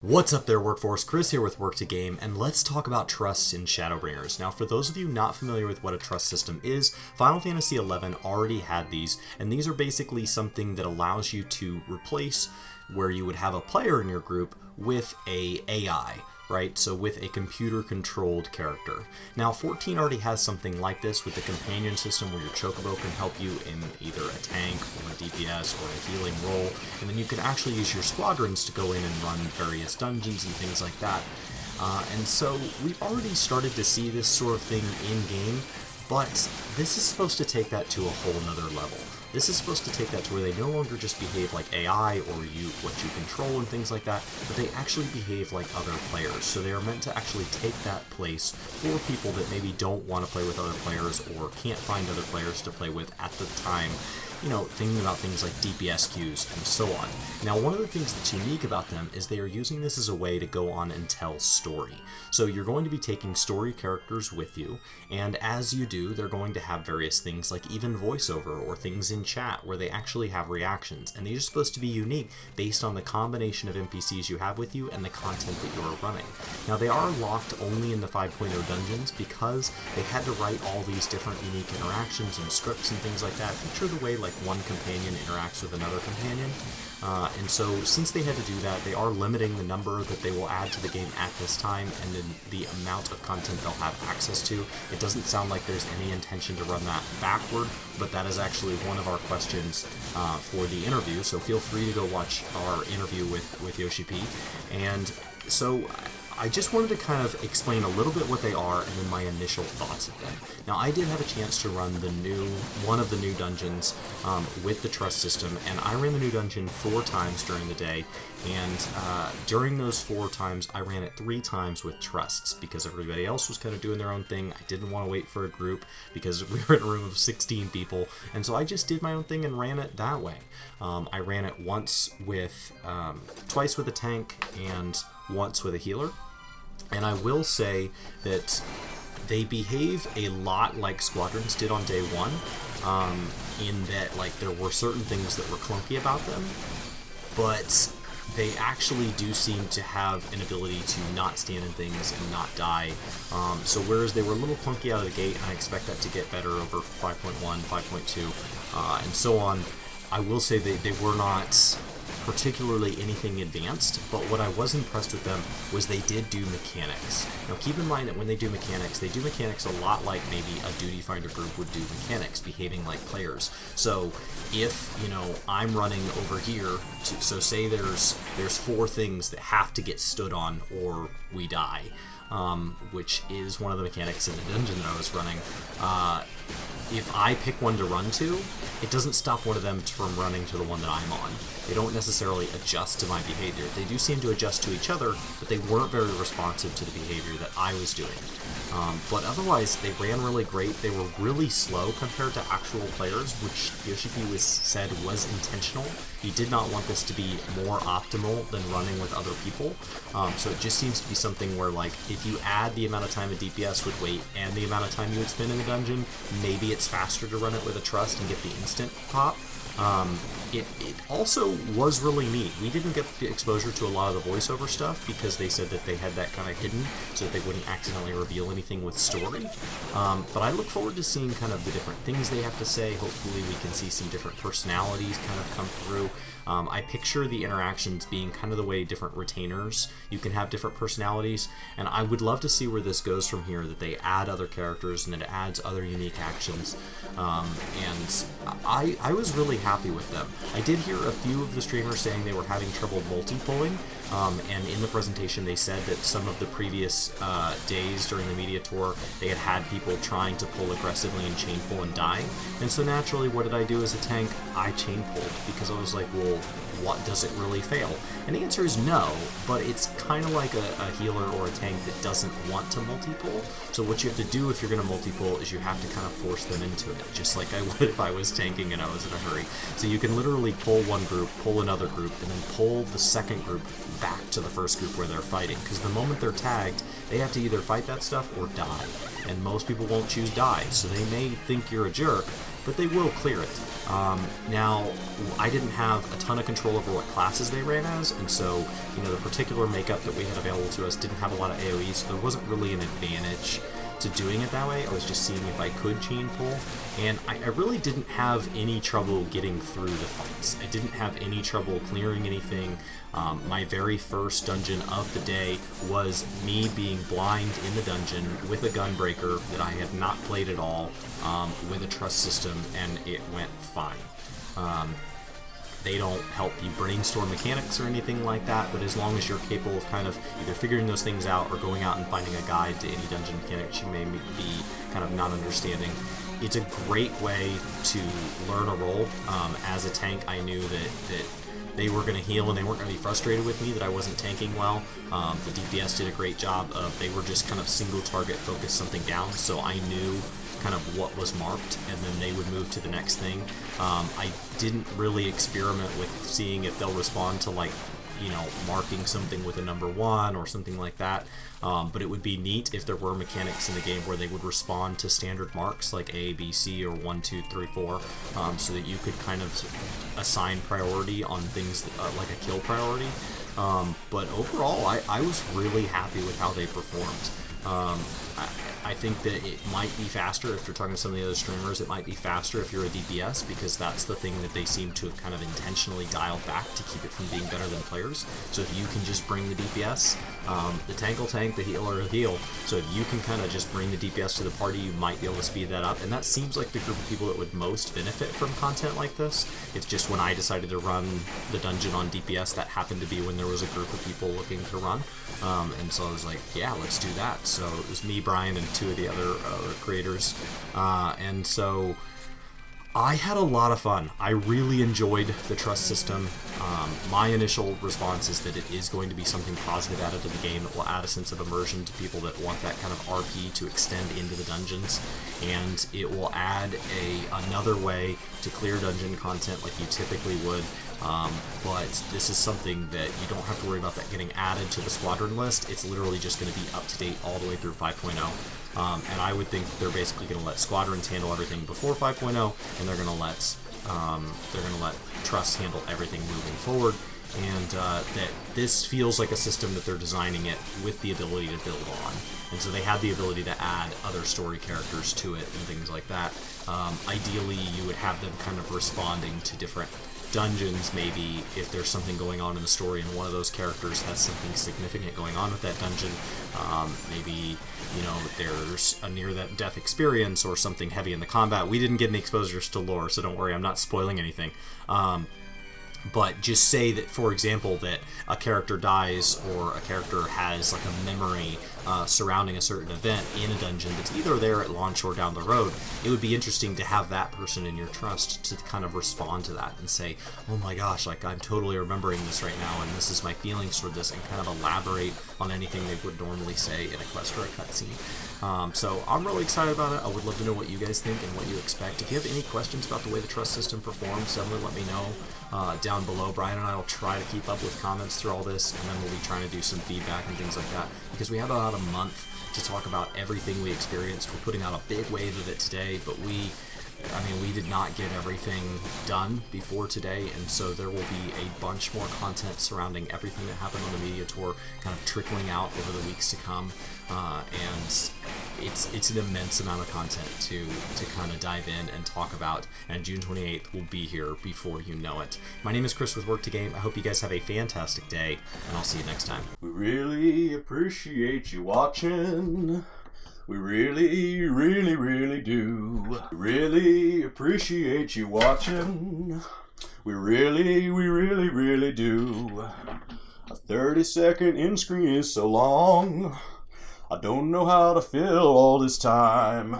What's up there, Workforce? Chris here with Work2Game, and let's talk about trusts in Shadowbringers. Now, for those of you not familiar with what a trust system is, Final Fantasy XI already had these, and these are basically something that allows you to replace where you would have a player in your group with a AI, right? So with a computer-controlled character. Now, 14 already has something like this with the companion system where your Chocobo can help you in either a tank or a DPS or a healing role, and then you can actually use your squadrons to go in and run various dungeons and things like that. And so we've already started to see this sort of thing in-game, but this is supposed to take that to a whole nother level. This is supposed to take that to where they no longer just behave like AI or what you control and things like that, but they actually behave like other players. So they are meant to actually take that place for people that maybe don't want to play with other players or can't find other players to play with at the time. You know, thinking about things like DPS queues and so on. Now, one of the things that's unique about them is they are using this as a way to go on and tell story. So you're going to be taking story characters with you, and as you do, they're going to have various things like even voiceover or things in chat where they actually have reactions, and these are supposed to be unique based on the combination of NPCs you have with you and the content that you're running. Now, they are locked only in the 5.0 dungeons because they had to write all these different unique interactions and scripts and things like that. Picture the way like one companion interacts with another companion, and so since they had to do that, they are limiting the number that they will add to the game at this time and then the amount of content they'll have access to. It doesn't sound like there's any intention to run that backward, but that is actually one of our questions for the interview, so feel free to go watch our interview with Yoshi P. And so I just wanted to kind of explain a little bit what they are and then my initial thoughts of them. Now, I did have a chance to run one of the new dungeons with the trust system, and I ran the new dungeon 4 times during the day, and during those 4 times, I ran it 3 times with trusts because everybody else was kind of doing their own thing. I didn't want to wait for a group because we were in a room of 16 people, and so I just did my own thing and ran it that way. I ran it twice with a tank and once with a healer. And I will say that they behave a lot like Squadrons did on day 1, in that like there were certain things that were clunky about them, but they actually do seem to have an ability to not stand in things and not die. So whereas they were a little clunky out of the gate, and I expect that to get better over 5.1, 5.2, and so on, I will say they were not particularly anything advanced, but what I was impressed with them was they did do mechanics. Now keep in mind that when they do mechanics a lot like maybe a duty finder group would do mechanics, behaving like players. So if, you know, I'm running over here, so say there's 4 things that have to get stood on or we die, which is one of the mechanics in the dungeon that I was running. If I pick one to run to, it doesn't stop one of them from running to the one that I'm on. They don't necessarily adjust to my behavior. They do seem to adjust to each other, but they weren't very responsive to the behavior that I was doing. But otherwise, they ran really great. They were really slow compared to actual players, which Yoshi-P said was intentional. He did not want this to be more optimal than running with other people. So it just seems to be something where, like, if you add the amount of time a DPS would wait and the amount of time you would spend in the dungeon, maybe it's faster to run it with a trust and get the instant pop. It also was really neat. We didn't get the exposure to a lot of the voiceover stuff because they said that they had that kind of hidden so that they wouldn't accidentally reveal anything with story. But I look forward to seeing kind of the different things they have to say. Hopefully we can see some different personalities kind of come through. I picture the interactions being kind of the way different retainers, you can have different personalities, and I would love to see where this goes from here, that they add other characters and it adds other unique actions. And I was really happy with them. I did hear a few of the streamers saying they were having trouble multi-pulling, and in the presentation they said that some of the previous days during the media tour they had people trying to pull aggressively and chain pull and dying, and so naturally what did I do as a tank? I chain pulled because I was like, well, what, does it really fail? And the answer is no, but it's kind of like a healer or a tank that doesn't want to multi-pull. So what you have to do if you're going to multi-pull is you have to kind of force them into it, just like I would if I was tanking and I was in a hurry. So you can literally pull one group, pull another group, and then pull the second group back to the first group where they're fighting, because the moment they're tagged, they have to either fight that stuff or die, and most people won't choose die, so they may think you're a jerk, but they will clear it. Now, I didn't have a ton of control over what classes they ran as, and so, the particular makeup that we had available to us didn't have a lot of AoE, so there wasn't really an advantage to doing it that way. I was just seeing if I could chain pull, and I really didn't have any trouble getting through the fights. I didn't have any trouble clearing anything. My very first dungeon of the day was me being blind in the dungeon with a gunbreaker that I had not played at all, with a trust system, and it went fine. They don't help you brainstorm mechanics or anything like that, but as long as you're capable of kind of either figuring those things out or going out and finding a guide to any dungeon mechanics you may be kind of not understanding, it's a great way to learn a role. As a tank, I knew that they were going to heal and they weren't going to be frustrated with me that I wasn't tanking well. The DPS did a great job of, they were just kind of single target focus something down, so I knew kind of what was marked, and then they would move to the next thing. I didn't really experiment with seeing if they'll respond to, like, marking something with a number 1 or something like that, but it would be neat if there were mechanics in the game where they would respond to standard marks like A, B, C, or 1, 2, 3, 4, so that you could kind of assign priority on things like a kill priority. But overall, I was really happy with how they performed. I think that it might be faster if you're talking to some of the other streamers. It might be faster if you're a DPS, because that's the thing that they seem to have kind of intentionally dialed back to keep it from being better than players. So if you can just bring the DPS, the tank will tank, the healer will heal. So if you can kind of just bring the DPS to the party, you might be able to speed that up. And that seems like the group of people that would most benefit from content like this. It's just when I decided to run the dungeon on DPS, that happened to be when there was a group of people looking to run. And so I was like, yeah, let's do that. So it was me, Brian, and 2 of the other creators. And so I had a lot of fun. I really enjoyed the trust system. My initial response is that it is going to be something positive added to the game that will add a sense of immersion to people that want that kind of RP to extend into the dungeons, and it will add another way to clear dungeon content like you typically would. But this is something that you don't have to worry about that getting added to the squadron list. It's literally just going to be up to date all the way through 5.0. And I would think that they're basically going to let squadrons handle everything before 5.0, and they're going to let trusts handle everything moving forward. And that this feels like a system that they're designing it with the ability to build on. And so they have the ability to add other story characters to it and things like that. Ideally, you would have them kind of responding to different dungeons, maybe if there's something going on in the story and one of those characters has something significant going on with that dungeon. Maybe, there's a near-death experience or something heavy in the combat. We didn't get any exposures to lore, so don't worry, I'm not spoiling anything. But just say that, for example, that a character dies or a character has like a memory surrounding a certain event in a dungeon that's either there at launch or down the road. It would be interesting to have that person in your trust to kind of respond to that and say, oh my gosh, like I'm totally remembering this right now and this is my feelings toward this, and kind of elaborate on anything they would normally say in a quest or a cutscene. So I'm really excited about it. I would love to know what you guys think and what you expect. If you have any questions about the way the trust system performs, definitely let me know down below. Brian and I will try to keep up with comments through all this, and then we'll be trying to do some feedback and things like that, because we have about a month to talk about everything we experienced. We're putting out a big wave of it today, but we did not get everything done before today, and so there will be a bunch more content surrounding everything that happened on the media tour kind of trickling out over the weeks to come, and it's an immense amount of content to kind of dive in and talk about, and June 28th will be here before you know it. My name is Chris with Work to Game. I hope you guys have a fantastic day, and I'll see you next time. We really appreciate you watching. We really, really, really do. We really appreciate you watching. We really, really do. A 30-second end screen is so long. I don't know how to fill all this time.